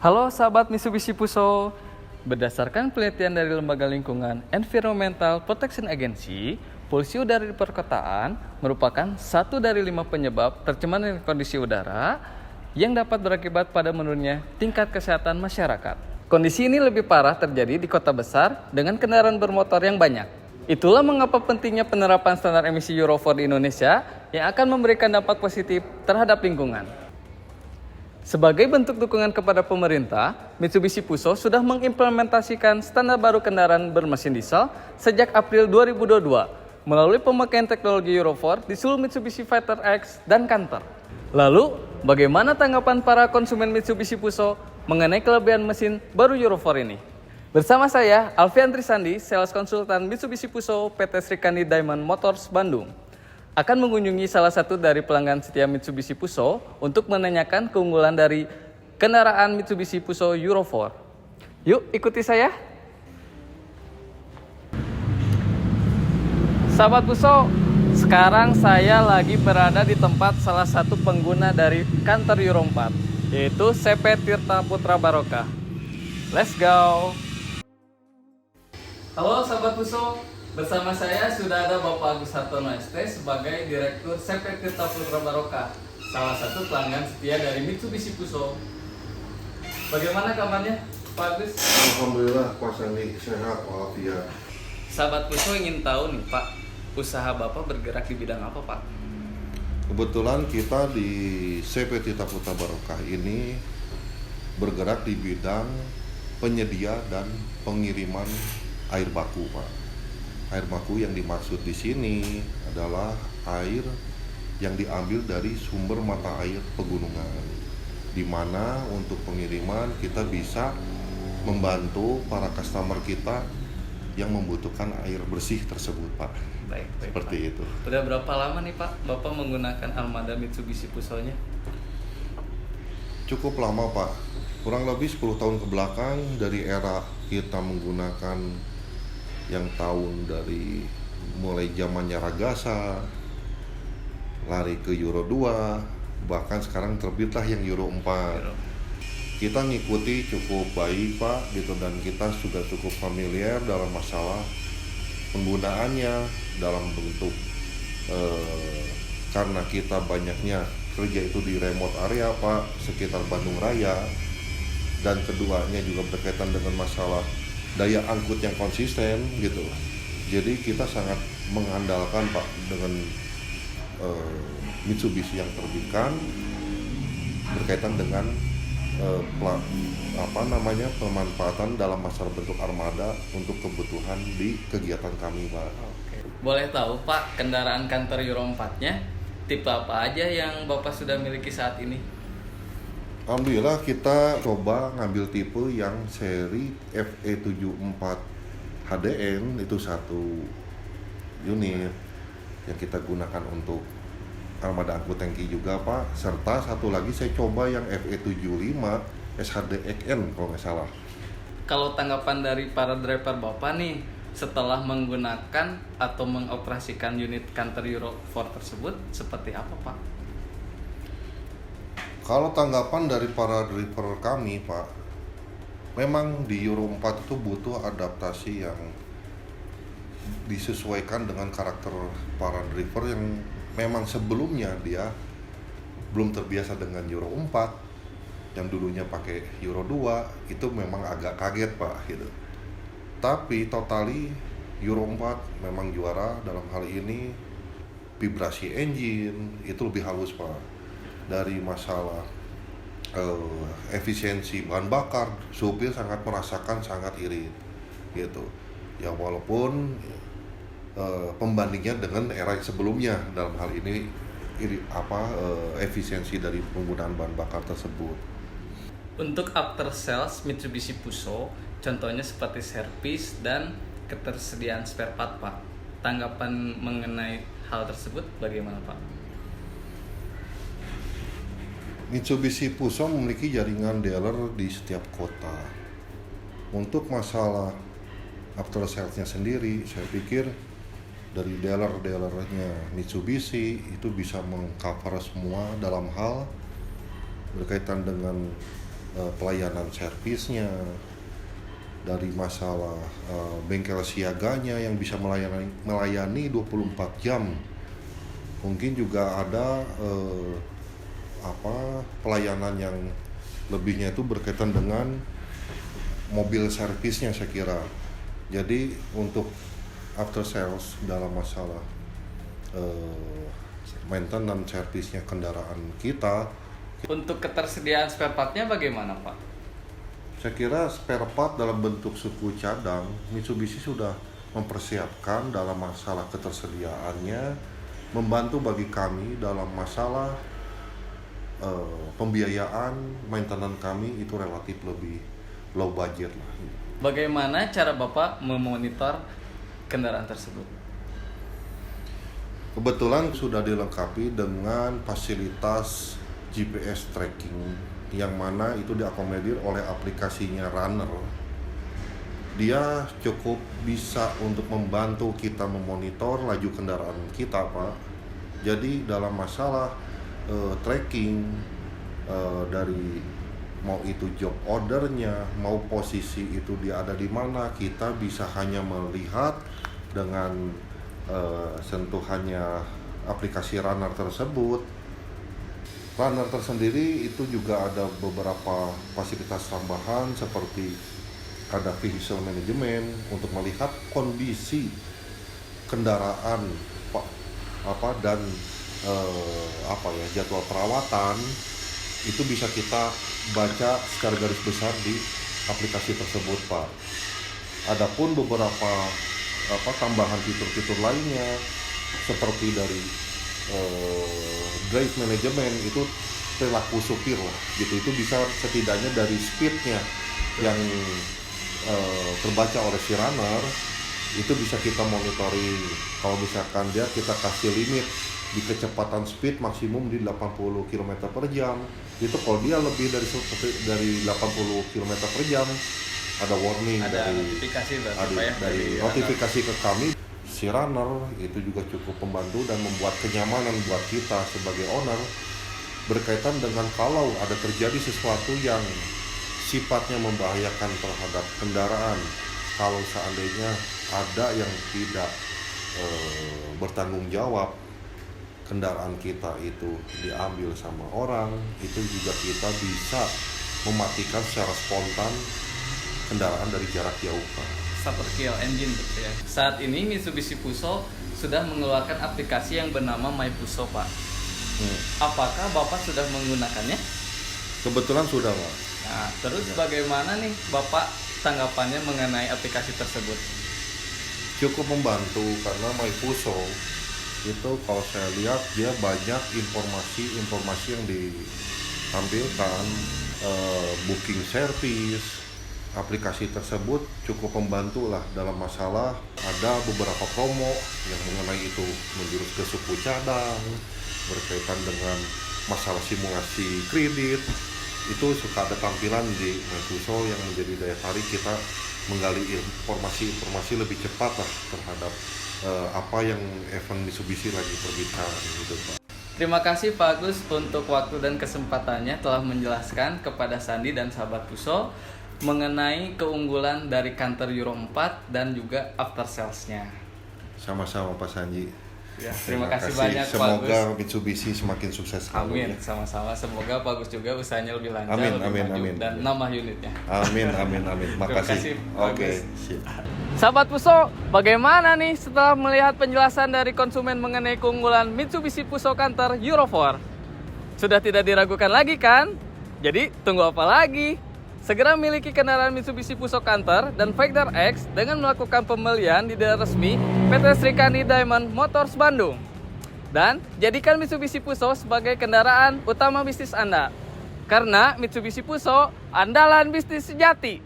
Halo sahabat Mitsubishi Puso, berdasarkan penelitian dari Lembaga Lingkungan Environmental Protection Agency, polusi udara di perkotaan merupakan satu dari 5 penyebab tercemarnya kondisi udara yang dapat berakibat pada menurunnya tingkat kesehatan masyarakat. Kondisi ini lebih parah terjadi di kota besar dengan kendaraan bermotor yang banyak. Itulah mengapa pentingnya penerapan standar emisi Euro 4 di Indonesia yang akan memberikan dampak positif terhadap lingkungan. Sebagai bentuk dukungan kepada pemerintah, Mitsubishi Puso sudah mengimplementasikan standar baru kendaraan bermesin diesel sejak April 2022 melalui pemakaian teknologi Euro 4 di seluruh Mitsubishi Fighter X dan Canter. Lalu, bagaimana tanggapan para konsumen Mitsubishi Puso mengenai kelebihan mesin baru Euro 4 ini? Bersama saya, Alfian Trisandi, Sales Konsultan Mitsubishi Puso PT Srikandi Diamond Motors Bandung, akan mengunjungi salah satu dari pelanggan setia Mitsubishi Puso untuk menanyakan keunggulan dari kendaraan Mitsubishi Puso Euro 4. Yuk, ikuti saya. Sahabat Puso, sekarang saya lagi berada di tempat salah satu pengguna dari Canter Euro 4, yaitu CP Tirta Putra Barokah. Let's go! Halo sahabat Puso, bersama saya sudah ada Bapak Agus Hartono ST sebagai Direktur CP Tirta Putra Barokah, salah satu pelanggan setia dari Mitsubishi Puso. Bagaimana kabarnya, Pak Agus? Alhamdulillah, Pak Sandi sehat walafiat. Sahabat Puso ingin tahu nih Pak, usaha Bapak bergerak di bidang apa Pak? Kebetulan kita di CP Tirta Putra Barokah ini bergerak di bidang penyedia dan pengiriman air baku, Pak. Air baku yang dimaksud di sini adalah air yang diambil dari sumber mata air pegunungan, di mana untuk pengiriman kita bisa membantu para customer kita yang membutuhkan air bersih tersebut, Pak. Baik, Seperti Pak. itu. Udah berapa lama nih Pak Bapak menggunakan armada Mitsubishi Puso-nya? Cukup lama, Pak. Kurang lebih 10 tahun ke belakang dari era kita menggunakan yang tahun dari mulai zamannya Ragasa, lari ke Euro 2, bahkan sekarang terbitlah yang Euro 4. Kita ngikuti cukup baik, Pak, gitu, dan kita sudah cukup familiar dalam masalah penggunaannya dalam bentuk karena kita banyaknya kerja itu di remote area, Pak, sekitar Bandung Raya, dan keduanya juga berkaitan dengan masalah daya angkut yang konsisten gitu. Jadi kita sangat mengandalkan, Pak, dengan Mitsubishi yang terbitkan berkaitan dengan pemanfaatan dalam masalah bentuk armada untuk kebutuhan di kegiatan kami, Pak. Oke. Boleh tahu Pak, kendaraan Canter Euro 4-nya tipe apa aja yang Bapak sudah miliki saat ini? Alhamdulillah kita coba ngambil tipe yang seri FE74 HDN, itu satu unit yang kita gunakan untuk armada angkut tangki juga, Pak. Serta satu lagi saya coba yang FE75 SHDXN kalau nggak salah. Kalau tanggapan dari para driver Bapak nih setelah menggunakan atau mengoperasikan unit Canter Euro 4 tersebut seperti apa Pak? Kalau tanggapan dari para driver kami, Pak, memang di Euro 4 itu butuh adaptasi yang disesuaikan dengan karakter para driver yang memang sebelumnya dia belum terbiasa dengan Euro 4, yang dulunya pakai Euro 2, itu memang agak kaget, Pak, gitu. Tapi totally Euro 4 memang juara dalam hal ini. Vibrasi engine itu lebih halus, Pak. Dari masalah efisiensi bahan bakar, supir sangat merasakan sangat irit gitu ya, walaupun pembandingnya dengan era sebelumnya dalam hal ini efisiensi dari penggunaan bahan bakar tersebut. Untuk after sales Mitsubishi Puso contohnya seperti servis dan ketersediaan spare part Pak, tanggapan mengenai hal tersebut bagaimana Pak? Mitsubishi Puso memiliki jaringan dealer di setiap kota. Untuk masalah after sales-nya sendiri, saya pikir dari dealer-dealernya Mitsubishi itu bisa mengcover semua dalam hal berkaitan dengan pelayanan servisnya, dari masalah bengkel siaganya yang bisa melayani 24 jam. Mungkin juga ada pelayanan yang lebihnya itu berkaitan dengan mobil servisnya saya kira. Jadi untuk after sales dalam masalah maintenance servisnya kendaraan kita. Untuk ketersediaan spare partnya bagaimana Pak? Saya kira spare part dalam bentuk suku cadang Mitsubishi sudah mempersiapkan dalam masalah ketersediaannya, membantu bagi kami dalam masalah pembiayaan maintenance kami itu relatif lebih low budget lah. Bagaimana cara Bapak memonitor kendaraan tersebut? Kebetulan sudah dilengkapi dengan fasilitas GPS tracking yang mana itu diakomodir oleh aplikasinya Runner. Dia cukup bisa untuk membantu kita memonitor laju kendaraan kita, Pak. Jadi dalam masalah tracking dari mau itu job ordernya, mau posisi itu dia ada di mana, kita bisa hanya melihat dengan sentuhannya aplikasi Runner tersebut. Runner tersendiri itu juga ada beberapa fasilitas tambahan seperti ada vehicle management untuk melihat kondisi kendaraan dan jadwal perawatan itu bisa kita baca secara garis besar di aplikasi tersebut, Pak. Adapun beberapa tambahan fitur-fitur lainnya seperti dari drive management itu perilaku supir lah gitu, itu bisa setidaknya dari speednya yang terbaca oleh si Runner itu bisa kita monitoring. Kalau misalkan kita kasih limit di kecepatan speed maksimum di 80 km per jam, itu kalau dia lebih dari 80 km per jam ada warning, ada dari notifikasi dari notifikasi ke kami. Si Runner itu juga cukup membantu dan membuat kenyamanan buat kita sebagai owner berkaitan dengan kalau ada terjadi sesuatu yang sifatnya membahayakan terhadap kendaraan. Kalau seandainya ada yang tidak bertanggung jawab, kendaraan kita itu diambil sama orang, itu juga kita bisa mematikan secara spontan kendaraan dari jarak jauh, Pak. Super kill engine gitu ya. Saat ini Mitsubishi Fuso sudah mengeluarkan aplikasi yang bernama My Fuso, Pak. Apakah Bapak sudah menggunakannya? Kebetulan sudah, Pak. Nah, terus bagaimana nih Bapak tanggapannya mengenai aplikasi tersebut? Cukup membantu karena My Fuso itu kalau saya lihat dia banyak informasi yang ditampilkan, booking service. Aplikasi tersebut cukup membantu lah dalam masalah ada beberapa promo yang mengenai itu menjurus ke suku cadang, berkaitan dengan masalah simulasi kredit. Itu suka ada tampilan di Fuso yang menjadi daya tarik kita menggali informasi lebih cepat lah terhadap apa yang event Mitsubishi lagi terbitkan gitu, Pak. Terima kasih Pak Agus untuk waktu dan kesempatannya telah menjelaskan kepada Sandi dan sahabat Fuso mengenai keunggulan dari kantor Euro 4 dan juga after sales-nya. Sama-sama Pak Sanji. Ya, terima kasih banyak Pak Agus. Semoga Mitsubishi semakin sukses selalu. Amin, sama-sama. Semoga Pak Agus juga usahanya lebih lancar, amin, lebih amin, maju, amin. dan nambah unitnya. Amin. Makasih. Oke. Sahabat Fuso, bagaimana nih setelah melihat penjelasan dari konsumen mengenai keunggulan Mitsubishi Fuso Canter Euro 4? Sudah tidak diragukan lagi kan? Jadi tunggu apa lagi? Segera miliki kendaraan Mitsubishi Fuso Canter dan Factor X dengan melakukan pembelian di dealer resmi PT Srikandi Diamond Motors Bandung. Dan jadikan Mitsubishi Fuso sebagai kendaraan utama bisnis Anda. Karena Mitsubishi Fuso andalan bisnis sejati.